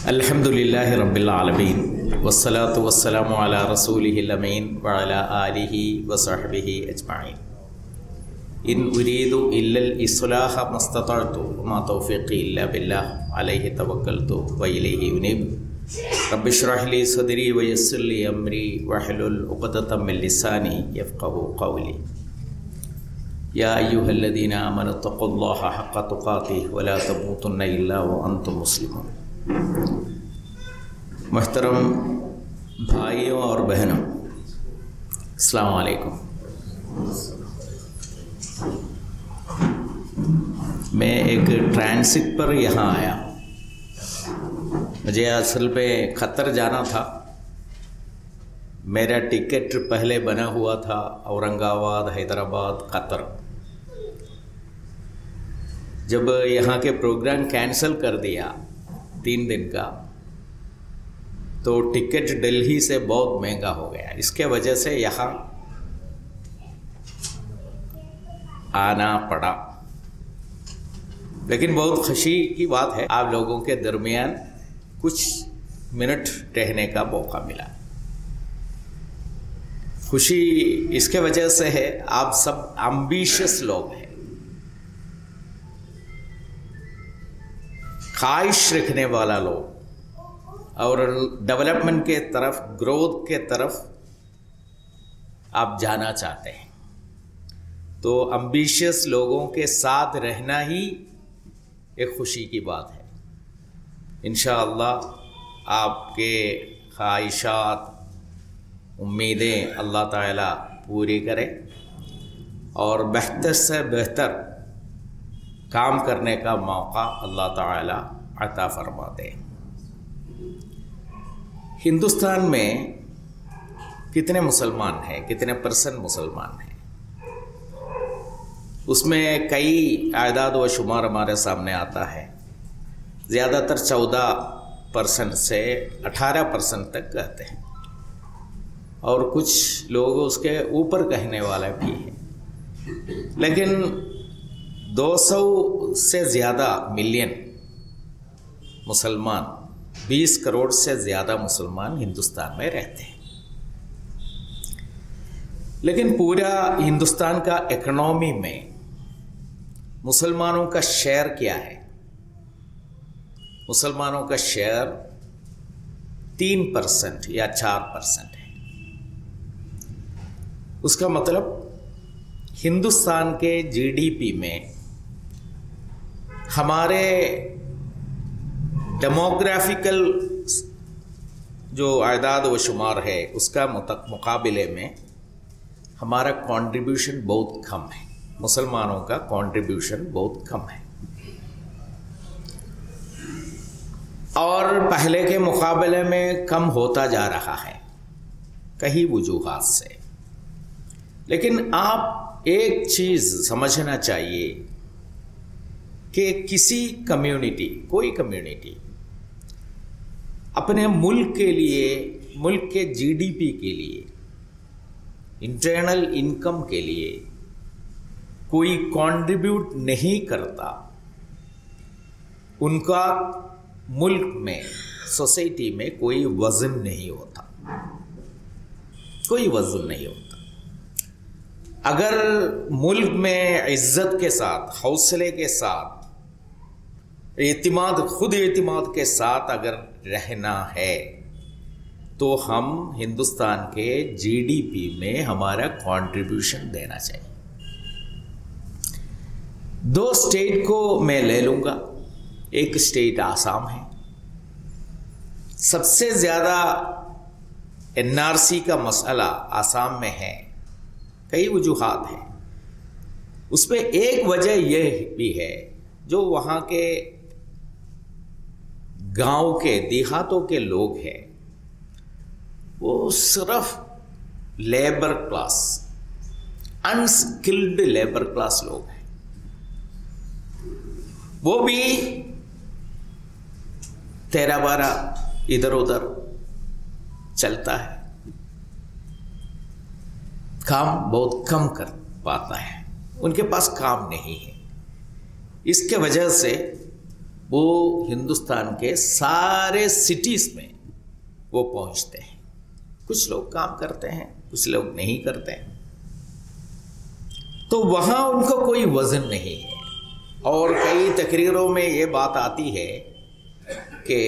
अल्हम्दुलिल्लाहि रब्बिल आलमीन वस्सलातु वस्सलामु अला रसूलिहिल अमीन व अला आलिहि व सहबिहि अजमाइन। इन उरीदु इल्लल इस्लाह मस्ततअतु मा तौफीक़ी इल्ला बिल्लाह अलैहि तवक्कलतु व इलैहि उनीब। रब्बि इश्रह ली सदरी व यस्सिर ली अमरी वहलुल उक़दतम मिन लिसानी यफ़क़हू क़ौली। या अय्युहल्लज़ीना आमनु तक़ुल्लाहा हक़्क़ तुक़ातिह व ला तमूतुन्ना इल्ला व अंतुम मुस्लिमून। मुहतरम भाइयों और बहनों, अस्सलाम वालेकुम। मैं एक ट्रांसिट पर यहाँ आया। मुझे असल में क़तर जाना था। मेरा टिकट पहले बना हुआ था औरंगाबाद, हैदराबाद, क़तर। जब यहाँ के प्रोग्राम कैंसिल कर दिया 3 दिन का, तो टिकट दिल्ली से बहुत महंगा हो गया। इसके वजह से यहाँ आना पड़ा। लेकिन बहुत खुशी की बात है, आप लोगों के दरमियान कुछ मिनट रहने का मौका मिला। खुशी इसके वजह से है, आप सब एम्बिशियस लोग हैं, ख्वाहिश रखने वाला लोग, और डेवलपमेंट के तरफ, ग्रोथ के तरफ आप जाना चाहते हैं। तो एम्बिशियस लोगों के साथ रहना ही एक खुशी की बात है। इंशाअल्लाह आपके ख्वाहिशात, उम्मीदें अल्लाह ताला पूरी करे और बेहतर से बेहतर काम करने का मौका अल्लाह ताला अता फरमा दे। हिंदुस्तान में कितने मुसलमान हैं, कितने परसेंट मुसलमान हैं, उसमें कई आदाद व शुमार हमारे सामने आता है। ज़्यादातर 14% से 18% तक कहते हैं, और कुछ लोग उसके ऊपर कहने वाले भी हैं। लेकिन 200 से ज़्यादा मिलियन मुसलमान, 20 करोड़ से ज़्यादा मुसलमान हिंदुस्तान में रहते हैं। लेकिन पूरा हिंदुस्तान का इकोनॉमी में मुसलमानों का शेयर क्या है? मुसलमानों का शेयर 3% या 4% है। उसका मतलब हिंदुस्तान के जीडीपी में हमारे डेमोग्राफिकल जो आदाद व शुमार है, उसका मुकाबले में हमारा कंट्रीब्यूशन बहुत कम है। मुसलमानों का कंट्रीब्यूशन बहुत कम है, और पहले के मुकाबले में कम होता जा रहा है कई वजूहात से। लेकिन आप एक चीज़ समझना चाहिए कि किसी कम्युनिटी, कोई कम्युनिटी अपने मुल्क के लिए, मुल्क के जीडीपी के लिए, इंटरनल इनकम के लिए कोई कंट्रीब्यूट नहीं करता, उनका मुल्क में, सोसाइटी में कोई वजन नहीं होता, कोई वजन नहीं होता। अगर मुल्क में इज्जत के साथ, हौसले के साथ, एतिमाद, खुद एतिमाद के साथ अगर रहना है, तो हम हिंदुस्तान के जीडीपी में हमारा कंट्रीब्यूशन देना चाहिए। 2 स्टेट को मैं ले लूँगा। एक स्टेट आसाम है। सबसे ज़्यादा एनआरसी का मसला आसाम में है। कई वजूहात हैं। उसमें एक वजह यह भी है, जो वहाँ के गांव के, देहातों के लोग हैं, वो सिर्फ labour class, unskilled labour class लोग हैं। वो भी 13-12 इधर उधर चलता है, काम बहुत कम कर पाता है, उनके पास काम नहीं है। इसके वजह से वो हिंदुस्तान के सारे सिटीज़ में वो पहुंचते हैं। कुछ लोग काम करते हैं, कुछ लोग नहीं करते हैं, तो वहाँ उनको कोई वज़न नहीं है। और कई तकरीरों में ये बात आती है कि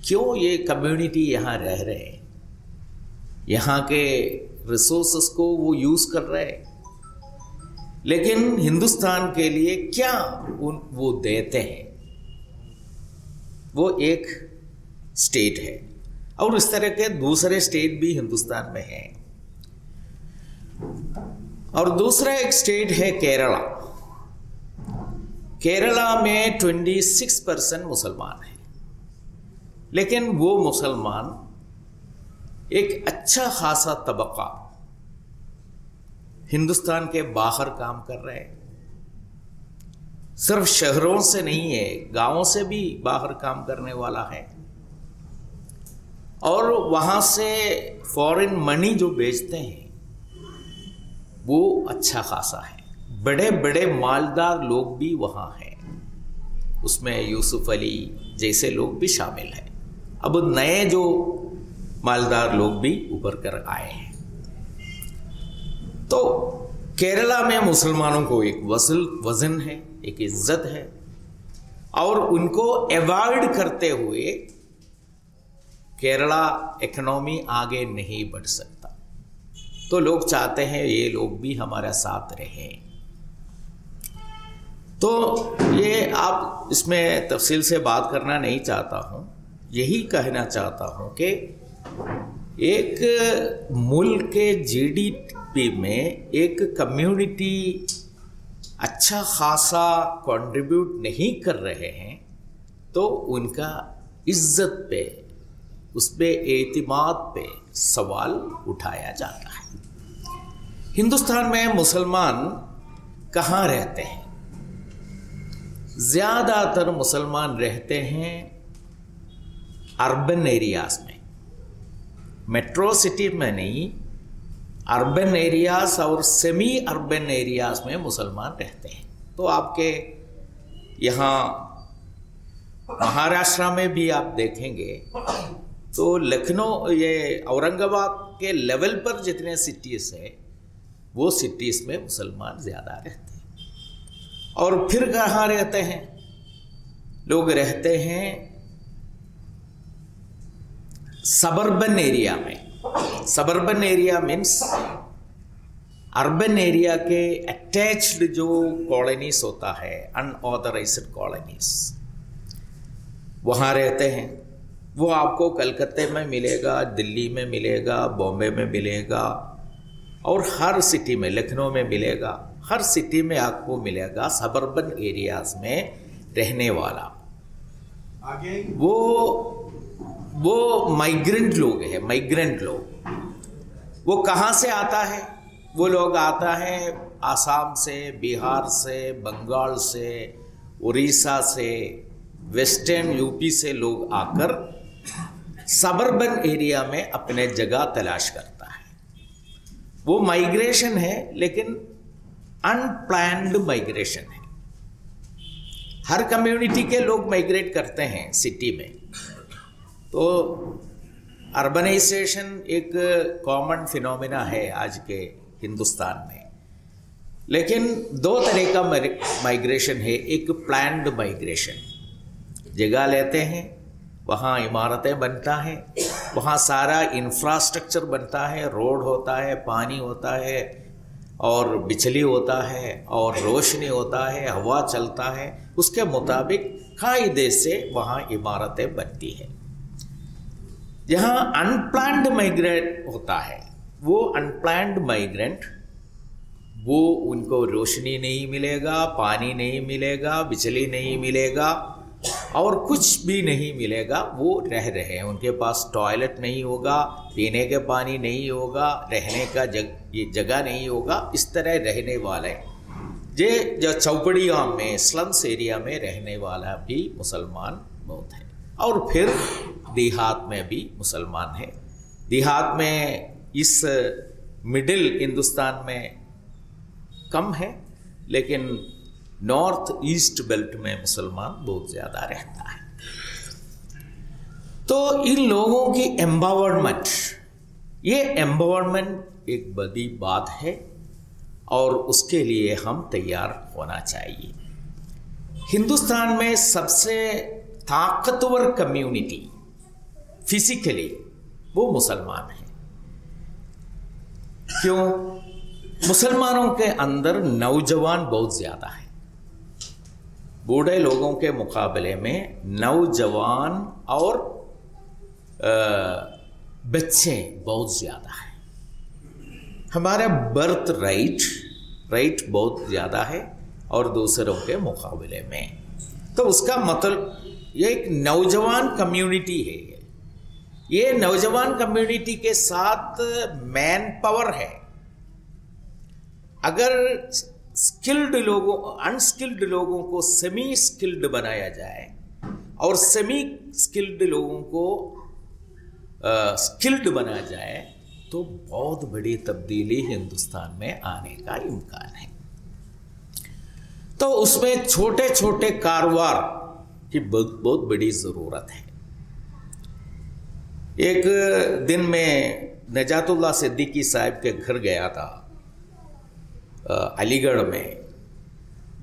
क्यों ये कम्युनिटी यहाँ रह रहे हैं, यहाँ के रिसोर्सेस को वो यूज़ कर रहे हैं, लेकिन हिंदुस्तान के लिए क्या वो देते हैं। वो एक स्टेट है और इस तरह के दूसरे स्टेट भी हिंदुस्तान में हैं। और दूसरा एक स्टेट है केरला। केरला में 26% मुसलमान हैं, लेकिन वो मुसलमान एक अच्छा खासा तबका हिंदुस्तान के बाहर काम कर रहे हैं। सिर्फ शहरों से नहीं है, गांवों से भी बाहर काम करने वाला है। और वहाँ से फॉरेन मनी जो बेचते हैं वो अच्छा खासा है। बड़े बड़े मालदार लोग भी वहाँ हैं, उसमें यूसुफ अली जैसे लोग भी शामिल हैं। अब नए जो मालदार लोग भी उभर कर आए हैं। तो केरला में मुसलमानों को एक वज़न है, एक इज्जत है, और उनको अवॉइड करते हुए केरला इकोनॉमी आगे नहीं बढ़ सकता। तो लोग चाहते हैं ये लोग भी हमारे साथ रहें। तो ये आप इसमें तफसील से बात करना नहीं चाहता हूँ, यही कहना चाहता हूँ कि एक मुल्क के जीडीपी में एक कम्युनिटी अच्छा खासा कंट्रीब्यूट नहीं कर रहे हैं तो उनका इज्जत पे, उस पे एतिमाद पे सवाल उठाया जाता है। हिंदुस्तान में मुसलमान कहाँ रहते हैं? ज़्यादातर मुसलमान रहते हैं अर्बन एरियाज़ में, मेट्रो सिटी में नहीं, अर्बन एरियाज़ और सेमी अर्बन एरियाज़ में मुसलमान रहते हैं। तो आपके यहाँ महाराष्ट्र में भी आप देखेंगे तो लखनऊ, ये औरंगाबाद के लेवल पर जितने सिटीज़ हैं वो सिटीज़ में मुसलमान ज़्यादा रहते हैं। और फिर कहाँ रहते हैं? लोग रहते हैं सबर्बन एरिया में। Suburban area means urban area के अटैच्ड जो कॉलोनीज होता है, अनऑथराइज्ड कॉलोनीज, वहाँ रहते हैं। वो आपको कलकत्ते में मिलेगा, दिल्ली में मिलेगा, बॉम्बे में मिलेगा, और हर सिटी में, लखनऊ में मिलेगा, हर सिटी में आपको मिलेगा सबर्बन एरियाज में रहने वाला। वो माइग्रेंट लोग हैं। माइग्रेंट लोग वो कहाँ से आता है? वो लोग आता है आसाम से, बिहार से, बंगाल से, उड़ीसा से, वेस्टर्न यूपी से लोग आकर सबर्बन एरिया में अपने जगह तलाश करता है। वो माइग्रेशन है, लेकिन अनप्लान्ड माइग्रेशन है। हर कम्युनिटी के लोग माइग्रेट करते हैं सिटी में। तो अर्बनाइजेशन एक कॉमन फिनोमिना है आज के हिंदुस्तान में, लेकिन दो तरह का माइग्रेशन है। एक प्लान्ड माइग्रेशन, जगह लेते हैं, वहाँ इमारतें बनता है, वहाँ सारा इंफ्रास्ट्रक्चर बनता है, रोड होता है, पानी होता है, और बिजली होता है, और रोशनी होता है, हवा चलता है, उसके मुताबिक कायदे से वहाँ इमारतें बनती हैं। जहाँ अनप्लान्ड माइग्रेट होता है, वो अनप्लान्ड माइग्रेंट, वो उनको रोशनी नहीं मिलेगा, पानी नहीं मिलेगा, बिजली नहीं मिलेगा, और कुछ भी नहीं मिलेगा। वो रह रहे हैं, उनके पास टॉयलेट नहीं होगा, पीने के पानी नहीं होगा, रहने का जगह नहीं होगा। इस तरह रहने वाले जो चौपड़ियों में, स्लम्स एरिया में रहने वाला भी मुसलमान बहुत है। और फिर देहात में भी मुसलमान है। देहात में इस मिडिल हिंदुस्तान में कम है, लेकिन नॉर्थ ईस्ट बेल्ट में मुसलमान बहुत ज़्यादा रहता है। तो इन लोगों की एम्पावरमेंट, ये एम्पावरमेंट एक बड़ी बात है और उसके लिए हम तैयार होना चाहिए। हिंदुस्तान में सबसे ताकतवर कम्युनिटी फिजिकली वो मुसलमान है। क्यों? मुसलमानों के अंदर नौजवान बहुत ज़्यादा है। बूढ़े लोगों के मुकाबले में नौजवान और बच्चे बहुत ज़्यादा है। हमारा बर्थ राइट बहुत ज़्यादा है और दूसरों के मुकाबले में। तो उसका मतलब ये एक नौजवान कम्युनिटी है। ये नौजवान कम्युनिटी के साथ मैन पावर है। अगर स्किल्ड लोगों, अनस्किल्ड लोगों को सेमी स्किल्ड बनाया जाए और सेमी स्किल्ड लोगों को स्किल्ड बनाया जाए तो बहुत बड़ी तब्दीली हिंदुस्तान में आने का इम्कान है। तो उसमें छोटे छोटे कारोबार की बहुत बड़ी ज़रूरत है। एक दिन में नजातुल्लाह सिद्दीकी साहब के घर गया था अलीगढ़ में।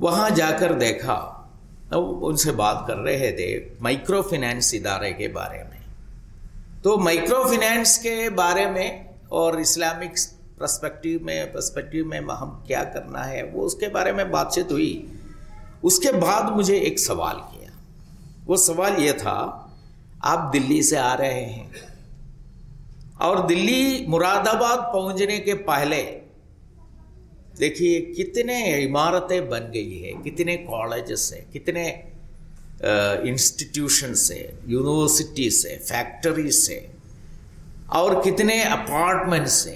वहाँ जाकर देखा, उनसे बात कर रहे थे माइक्रो फाइनेंस इदारे के बारे में। तो माइक्रो फाइनेंस के बारे में और इस्लामिक पर्सपेक्टिव में हम क्या करना है वो उसके बारे में बातचीत हुई। उसके बाद मुझे एक सवाल किया। वो सवाल ये था, आप दिल्ली से आ रहे हैं और दिल्ली मुरादाबाद पहुंचने के पहले देखिए कितने इमारतें बन गई है, कितने कॉलेजेस है, कितने इंस्टीट्यूशन से, यूनिवर्सिटी से, फैक्ट्री से और कितने अपार्टमेंट से।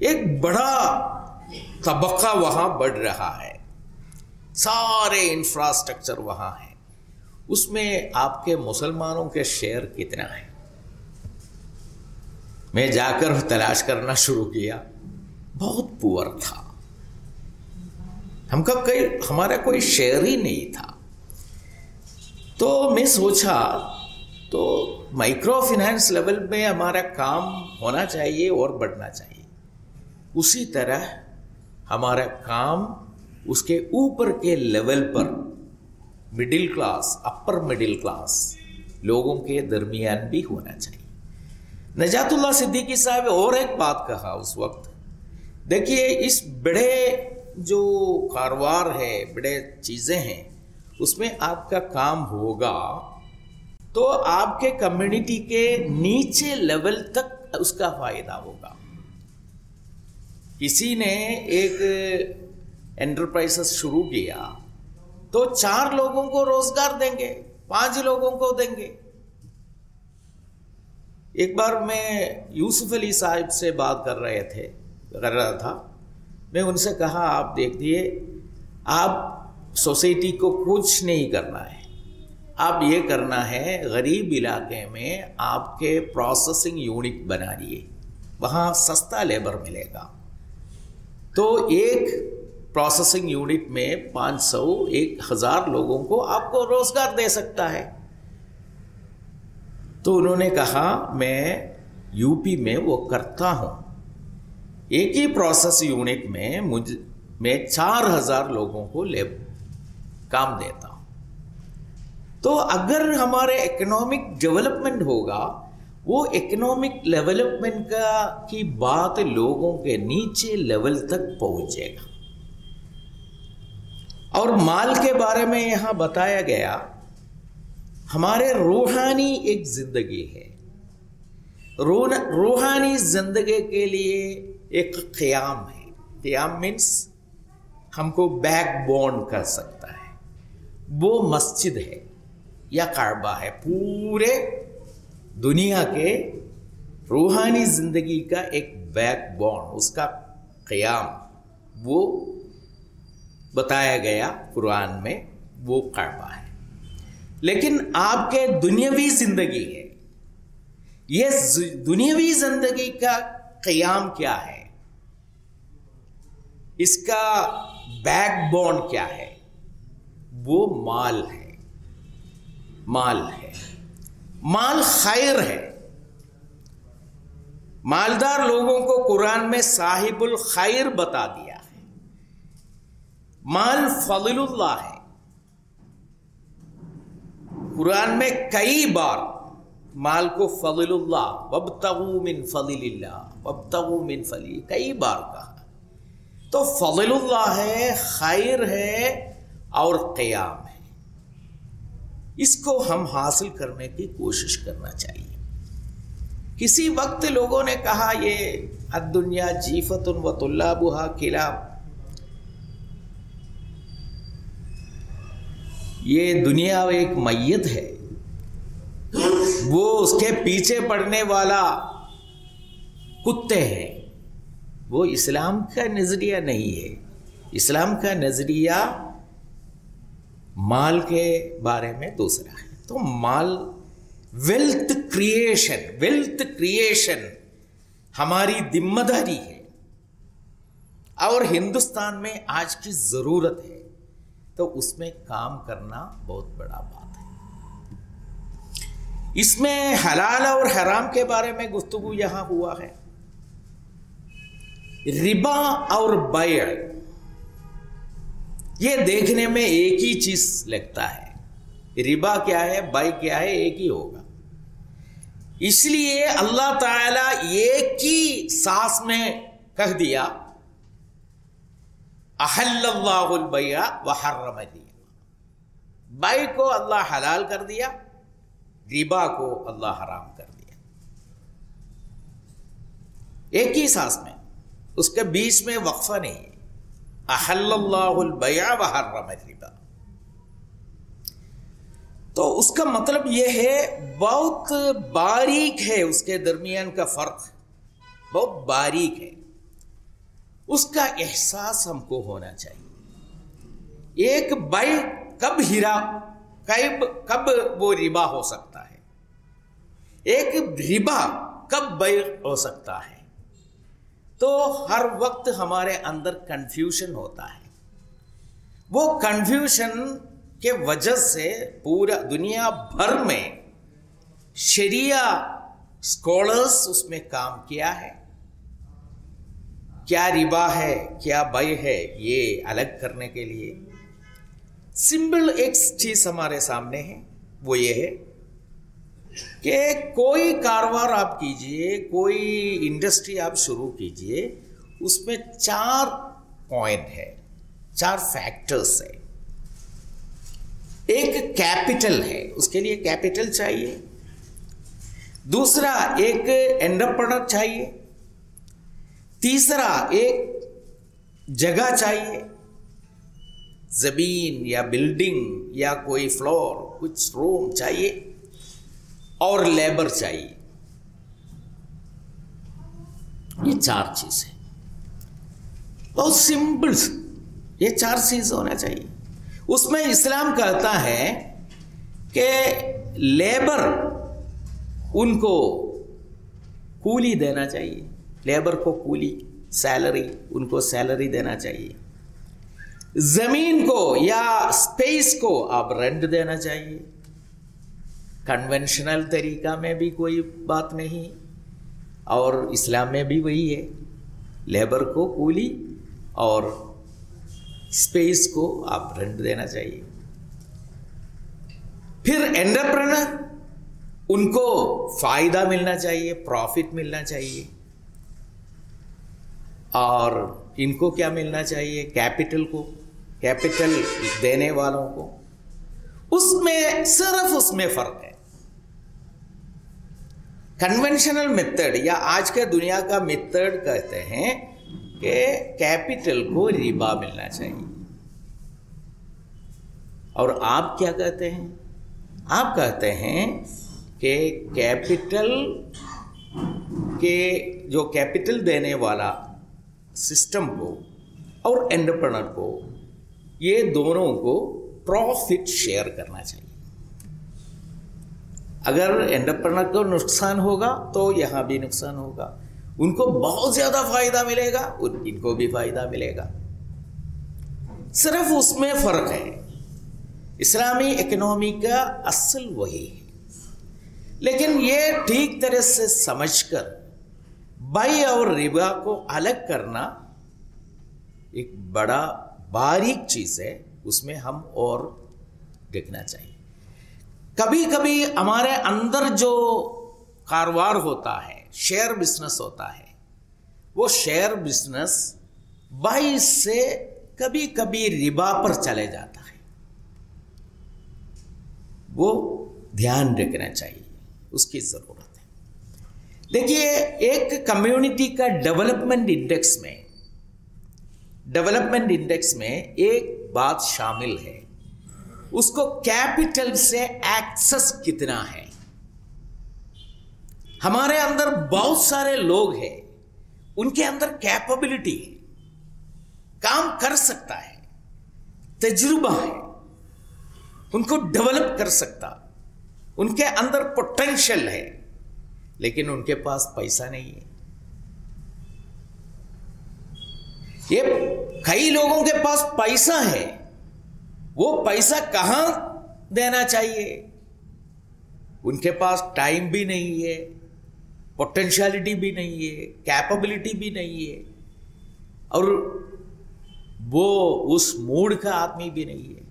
एक बड़ा तबका वहाँ बढ़ रहा है, सारे इंफ्रास्ट्रक्चर वहाँ है। उसमें आपके मुसलमानों के शेयर कितना है? मैं जाकर तलाश करना शुरू किया, बहुत पुअर था। हमारा कोई शेयर ही नहीं था। तो मैं सोचा तो माइक्रो फाइनेंस लेवल में हमारा काम होना चाहिए और बढ़ना चाहिए। उसी तरह हमारा काम उसके ऊपर के लेवल पर middle class, upper middle class लोगों के दरमियान भी होना चाहिए। नजातुल्लाह सिद्दीकी साहब और एक बात कहा उस वक्त, देखिए इस बड़े जो कारोबार है, बड़े चीज़ें हैं, उसमें आपका काम होगा तो आपके कम्युनिटी के नीचे लेवल तक उसका फायदा होगा। किसी ने एक एंटरप्राइजेस शुरू किया तो 4 लोगों को रोजगार देंगे, 5 लोगों को देंगे। एक बार मैं यूसुफ अली साहब से बात कर रहा था। मैं उनसे कहा, आप देखिए, आप सोसाइटी को कुछ नहीं करना है, आप ये करना है गरीब इलाके में आपके प्रोसेसिंग यूनिट बना लिए, वहाँ सस्ता लेबर मिलेगा। तो एक प्रोसेसिंग यूनिट में 500, 1000 लोगों को आपको रोजगार दे सकता है। तो उन्होंने कहा, मैं यूपी में वो करता हूँ, एक ही प्रोसेस यूनिट में मैं 4000 लोगों को काम देता हूँ। तो अगर हमारे इकोनॉमिक डेवलपमेंट होगा, वो इकोनॉमिक डेवलपमेंट की बात लोगों के नीचे लेवल तक पहुंचेगा। और माल के बारे में यहाँ बताया गया, हमारे रूहानी एक जिंदगी है। रूहानी जिंदगी के लिए एक क़याम है। क़याम मीन्स हमको बैकबोन कर सकता है। वो मस्जिद है या काबा है। पूरे दुनिया के रूहानी जिंदगी का एक बैकबोन, उसका क़याम, वो बताया गया कुरान में, वो काबा है। लेकिन आपके दुनियावी जिंदगी है, ये दुनियावी जिंदगी का क़याम क्या है, इसका बैकबोन क्या है? वो माल है, माल है, माल खैर है। मालदार लोगों को कुरान में साहिबुल खैर बता दिया है। माल फज़लुल्लाह है। कुरान में कई बार माल को फज़लुल्लाह, वब्तगू मिन फज़लिल्लाह, वब्तगू मिन फज़ली, कई बार कहा। तो फज़लुल्लाह है, खैर है और क़याम है। इसको हम हासिल करने की कोशिश करना चाहिए। किसी वक्त लोगों ने कहा ये अद्दुन्या जीफतुन व तुल्लाबुहा किलाब, ये दुनिया एक मैयत है, वो उसके पीछे पड़ने वाला कुत्ते हैं। वो इस्लाम का नजरिया नहीं है। इस्लाम का नजरिया माल के बारे में दूसरा है। तो माल वेल्थ क्रिएशन हमारी जिम्मेदारी है और हिंदुस्तान में आज की जरूरत है। तो उसमें काम करना बहुत बड़ा बात है। इसमें हलाल और हराम के बारे में गुफ्तगू यहां हुआ है। रिबा और बैअ, ये देखने में एक ही चीज लगता है। रिबा क्या है, बैअ क्या है, एक ही होगा। इसलिए अल्लाह ताला एक ही सांस में कह दिया, अहल्लल्लाहुल बैअ व हर्रम रिबा। बैअ को अल्लाह हलाल कर दिया, रिबा को अल्लाह हराम कर दिया, एक ही सांस में, उसके बीच में वक्फा नहीं है। अहल्लल्लाहुल बैअ व हर्रम रिबा। तो उसका मतलब यह है, बहुत बारीक है, उसके दरमियान का फर्क बहुत बारीक है। उसका एहसास हमको होना चाहिए। एक बैअ कब हीरा, कब वो रिबा हो सकता है, एक रिबा कब बैअ हो सकता है। तो हर वक्त हमारे अंदर कंफ्यूजन होता है। वो कंफ्यूजन के वजह से पूरा दुनिया भर में शरिया स्कॉलर्स उसमें काम किया है। क्या रिबा है, क्या बैअ है, ये अलग करने के लिए सिंपल एक चीज हमारे सामने है। वो ये है कि कोई कारोबार आप कीजिए, कोई इंडस्ट्री आप शुरू कीजिए, उसमें 4 पॉइंट है, 4 फैक्टर्स है। एक कैपिटल है, उसके लिए कैपिटल चाहिए। दूसरा एक एंटरप्रेन्योर चाहिए। तीसरा एक जगह चाहिए, जमीन या बिल्डिंग या कोई फ्लोर, कुछ रूम चाहिए, और लेबर चाहिए। ये 4 चीजें बहुत सिंपल, ये 4 चीज होना चाहिए। उसमें इस्लाम कहता है कि लेबर उनको कूली देना चाहिए, लेबर को कूली, सैलरी, उनको सैलरी देना चाहिए। जमीन को या स्पेस को आप रेंट देना चाहिए। कन्वेंशनल तरीका में भी कोई बात नहीं, और इस्लाम में भी वही है, लेबर को कूली और स्पेस को आप रेंट देना चाहिए। फिर एंटरप्रेन्योर, उनको फायदा मिलना चाहिए, प्रॉफिट मिलना चाहिए। और इनको क्या मिलना चाहिए, कैपिटल को, कैपिटल देने वालों को। उसमें सिर्फ उसमें फर्क है। कन्वेंशनल मेथड या आज के दुनिया का मेथड कहते हैं कि कैपिटल को रिबा मिलना चाहिए, और आप क्या कहते हैं, आप कहते हैं कि कैपिटल के जो कैपिटल देने वाला सिस्टम को और एंटरप्रेन्योर को, ये दोनों को प्रॉफिट शेयर करना चाहिए। अगर एंटरप्रेन्योर को नुकसान होगा तो यहाँ भी नुकसान होगा, उनको बहुत ज्यादा फायदा मिलेगा, इनको भी फायदा मिलेगा। सिर्फ उसमें फर्क है। इस्लामी इकोनॉमी का असल वही है। लेकिन ये ठीक तरह से समझकर बाई और रिबा को अलग करना एक बड़ा बारीक चीज है, उसमें हम और देखना चाहिए। कभी कभी हमारे अंदर जो कारोबार होता है, शेयर बिजनेस होता है, वो शेयर बिजनेस बाई से कभी कभी रिबा पर चले जाता है, वो ध्यान रखना चाहिए, उसकी जरूरत है। देखिए, एक कम्युनिटी का डेवलपमेंट इंडेक्स में एक बात शामिल है, उसको कैपिटल से एक्सेस कितना है। हमारे अंदर बहुत सारे लोग हैं, उनके अंदर कैपेबिलिटी है, काम कर सकता है, तजुर्बा है, उनको डेवलप कर सकता, उनके अंदर पोटेंशियल है, लेकिन उनके पास पैसा नहीं है। ये कई लोगों के पास पैसा है, वो पैसा कहां देना चाहिए, उनके पास टाइम भी नहीं है, पोटेंशियलिटी भी नहीं है, कैपेबिलिटी भी नहीं है, और वो उस मूड का आदमी भी नहीं है।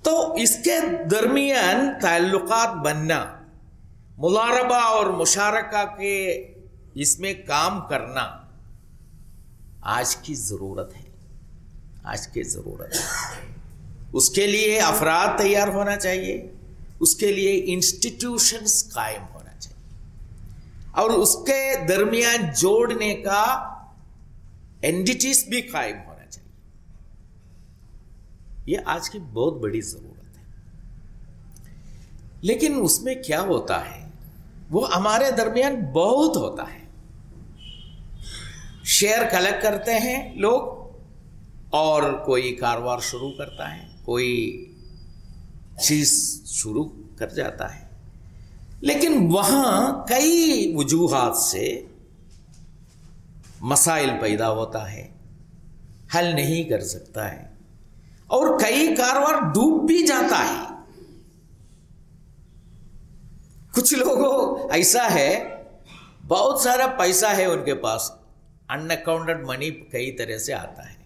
तो इसके दरमियान ताल्लुकात बनना, मुलारबा और मुशारका के इसमें काम करना आज की जरूरत है, आज की जरूरत है। उसके लिए अफराद तैयार होना चाहिए, उसके लिए इंस्टीट्यूशंस कायम होना चाहिए, और उसके दरमियान जोड़ने का एंटिटीज भी कायम होना चाहिए। यह आज की बहुत बड़ी जरूरत है। लेकिन उसमें क्या होता है, वो हमारे दरमियान बहुत होता है। शेयर कलेक्ट करते हैं लोग, और कोई कारोबार शुरू करता है, कोई चीज शुरू कर जाता है, लेकिन वहां कई वजूहात से मसाइल पैदा होता है, हल नहीं कर सकता है, और कई कारोबार डूब भी जाता है। कुछ लोगों ऐसा है, बहुत सारा पैसा है उनके पास, अनअकाउंटेड मनी कई तरह से आता है,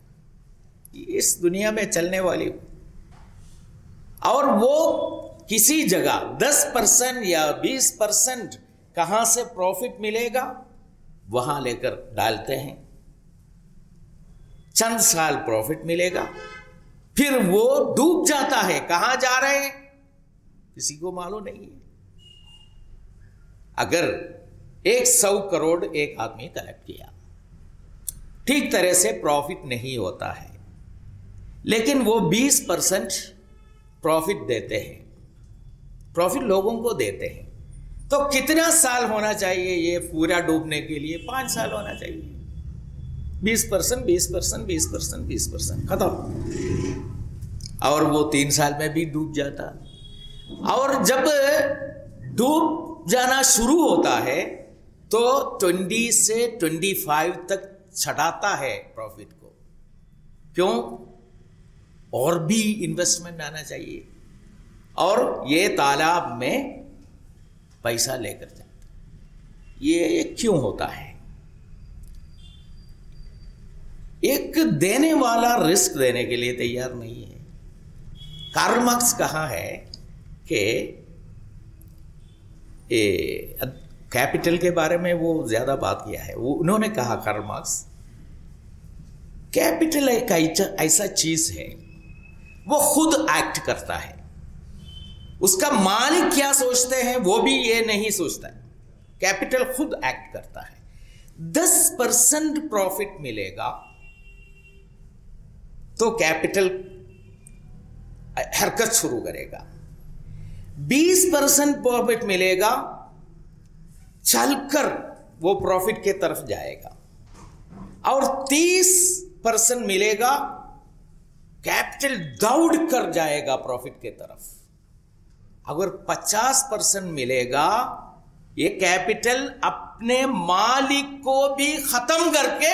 इस दुनिया में चलने वाली, और वो किसी जगह 10% या 20% कहां से प्रॉफिट मिलेगा वहां लेकर डालते हैं, चंद साल प्रॉफिट मिलेगा, फिर वो डूब जाता है। कहां जा रहे हैं किसी को मालूम नहीं है। अगर 100 करोड़ एक आदमी कलेक्ट किया, ठीक तरह से प्रॉफिट नहीं होता है, लेकिन वो 20% प्रॉफिट देते हैं, प्रॉफिट लोगों को देते हैं, तो कितना साल होना चाहिए ये पूरा डूबने के लिए? 5 साल होना चाहिए। 20%, 20%, 20%, 20% खत्म, और वो 3 साल में भी डूब जाता। और जब डूब जाना शुरू होता है तो 20 से 25 तक छटाता है प्रॉफिट को। क्यों? और भी इन्वेस्टमेंट आना चाहिए, और ये तालाब में पैसा लेकर जाता। ये क्यों होता है? एक देने वाला रिस्क देने के लिए तैयार नहीं है। कार्ल मार्क्स कहा है कि कैपिटल के बारे में वो ज्यादा बात किया है। वो उन्होंने कहा, कार्ल मार्क्स, कैपिटल एक ऐसा चीज है, वो खुद एक्ट करता है, उसका मालिक क्या सोचते हैं वो भी ये नहीं सोचता है। कैपिटल खुद एक्ट करता है। 10% प्रॉफिट मिलेगा तो कैपिटल हरकत शुरू करेगा, 20% प्रॉफिट मिलेगा, चलकर वो प्रॉफिट के तरफ जाएगा, और 30% मिलेगा, कैपिटल दौड़ कर जाएगा प्रॉफिट के तरफ। अगर 50% मिलेगा, ये कैपिटल अपने मालिक को भी खत्म करके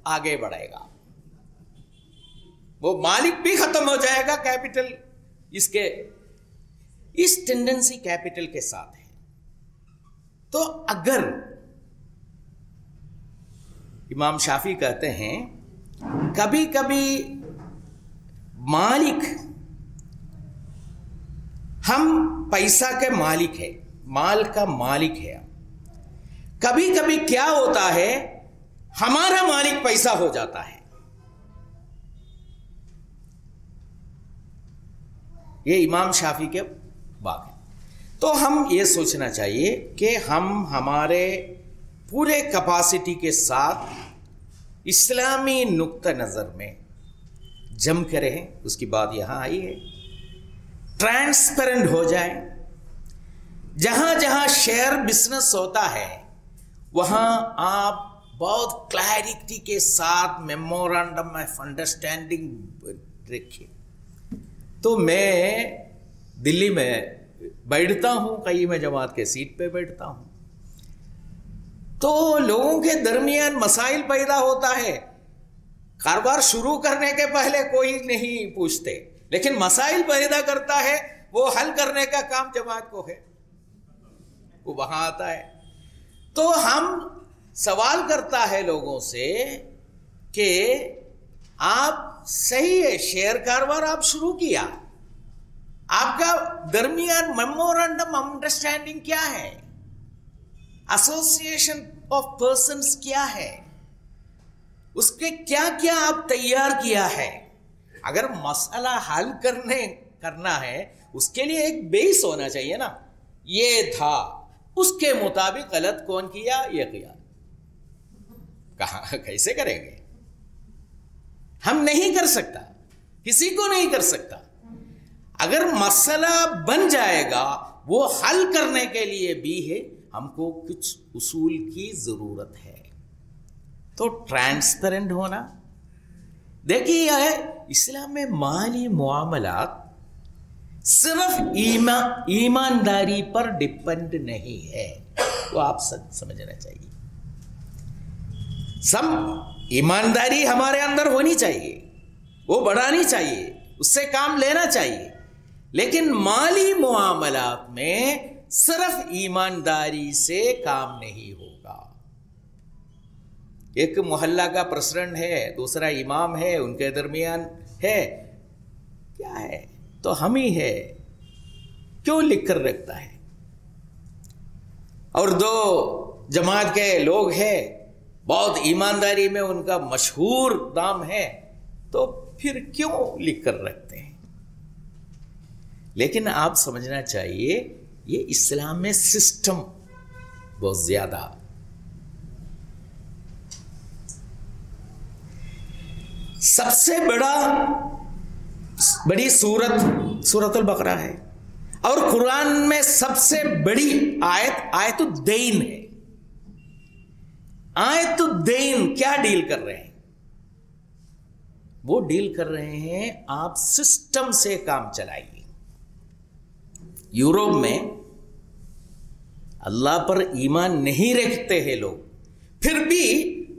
आगे बढ़ेगा। वो मालिक भी खत्म हो जाएगा कैपिटल इसके इस टेंडेंसी कैपिटल के साथ है। तो अगर इमाम शाफी कहते हैं कभी कभी मालिक, हम पैसा के मालिक है, माल का मालिक है, कभी कभी क्या होता है हमारा मालिक पैसा हो जाता है। ये इमाम शाफी के बात है। तो हम ये सोचना चाहिए कि हम हमारे पूरे कैपेसिटी के साथ इस्लामी नुक्ता नज़र में जम के रहें। उसकी बात यहाँ आई है, ट्रांसपेरेंट हो जाए। जहाँ जहाँ शेयर बिजनेस होता है वहाँ आप बहुत क्लैरिटी के साथ मेमोरेंडम ऑफ अंडरस्टैंडिंग रखिए। तो मैं दिल्ली में बैठता हूँ, कई में जमात के सीट पे बैठता हूँ, तो लोगों के दरमियान मसाइल पैदा होता है। कारोबार शुरू करने के पहले कोई नहीं पूछते, लेकिन मसाइल पैदा करता है, वो हल करने का काम जमात को है, वो वहां आता है। तो हम सवाल करता है लोगों से कि आप सही है, शेयर कारोबार आप शुरू किया, आपका दरमियान मेमोरेंडम अंडरस्टैंडिंग क्या है, एसोसिएशन ऑफ पर्संस क्या है, उसके क्या क्या आप तैयार किया है। अगर मसला हल करना है उसके लिए एक बेस होना चाहिए ना। ये था, उसके मुताबिक गलत कौन किया, ये किया, कहां कैसे करेंगे? हम नहीं कर सकता, किसी को नहीं कर सकता। अगर मसला बन जाएगा, वो हल करने के लिए भी है हमको कुछ उसूल की जरूरत है। तो ट्रांसपेरेंट होना, देखिए इस्लाम में माली मुआमलात सिर्फ ईमानदारी पर डिपेंड नहीं है, वो आप समझना चाहिए। सब ईमानदारी हमारे अंदर होनी चाहिए, वो बढ़ानी चाहिए, उससे काम लेना चाहिए, लेकिन माली मुआमलात में सिर्फ ईमानदारी से काम नहीं होगा। एक मोहल्ला का प्रेसिडेंट है, दूसरा इमाम है, उनके दरमियान है, क्या है तो हम ही है, क्यों लिख कर रखता है? और दो जमात के लोग हैं, बहुत ईमानदारी में उनका मशहूर नाम है, तो फिर क्यों लिख कर रखते हैं? लेकिन आप समझना चाहिए ये इस्लाम में सिस्टम बहुत ज्यादा। सबसे बड़ी सूरतुल बकरा है, और कुरान में सबसे बड़ी आयतुद्दैन है। आयतुद्दैन क्या डील कर रहे हैं? वो डील कर रहे हैं आप सिस्टम से काम चलाइए। यूरोप में अल्लाह पर ईमान नहीं रखते हैं लोग, फिर भी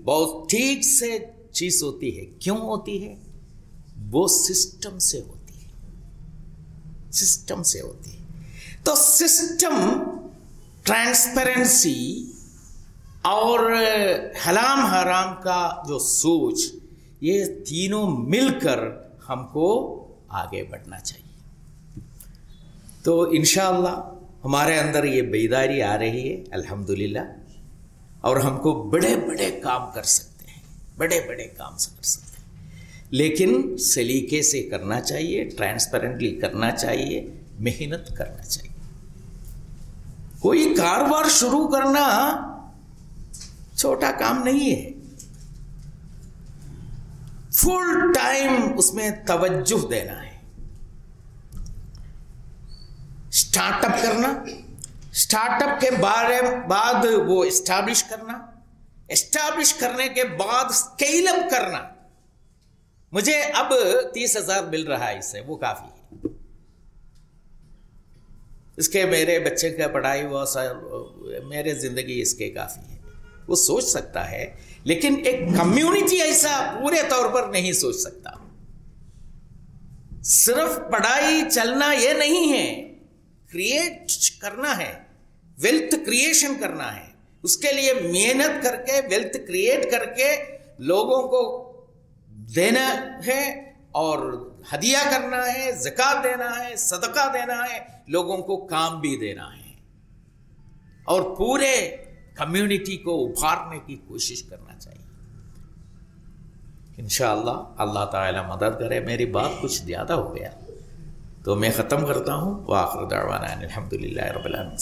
बहुत ठीक से चीज होती है। क्यों होती है? वो सिस्टम से होती है, सिस्टम से होती है। तो सिस्टम, ट्रांसपेरेंसी और हलाल हराम का जो सोच, ये तीनों मिलकर हमको आगे बढ़ना चाहिए। तो इंशाअल्लाह हमारे अंदर ये बेदारी आ रही है अल्हम्दुलिल्लाह, और हमको बड़े बड़े काम कर सकते हैं, बड़े बड़े काम कर सकते हैं, लेकिन सलीके से करना चाहिए, ट्रांसपेरेंटली करना चाहिए, मेहनत करना चाहिए। कोई कारोबार शुरू करना छोटा काम नहीं है, फुल टाइम उसमें तवज्जो देना है। स्टार्टअप करना, स्टार्टअप के बाद वो एस्टैब्लिश करना, एस्टैब्लिश करने के बाद स्केल अप करना। मुझे अब 30,000 मिल रहा है, इससे वो काफी है, इसके मेरे बच्चे का पढ़ाई हुआ, मेरे जिंदगी इसके काफी है। वो सोच सकता है, लेकिन एक कम्युनिटी ऐसा पूरे तौर पर नहीं सोच सकता। सिर्फ पढ़ाई चलना ये नहीं है, क्रिएट करना है, वेल्थ क्रिएशन करना है। उसके लिए मेहनत करके वेल्थ क्रिएट करके लोगों को देना है और हदिया करना है, ज़कात देना है, सदका देना है, लोगों को काम भी देना है और पूरे कम्युनिटी को उभारने की कोशिश करना चाहिए। इंशाअल्लाह अल्लाह ताला मदद करे। मेरी बात कुछ ज़्यादा हो गया तो मैं ख़त्म करता हूँ। व आखिर दावाना अनिल हम्दुलिल्लाहि रब्बिल आलमीन।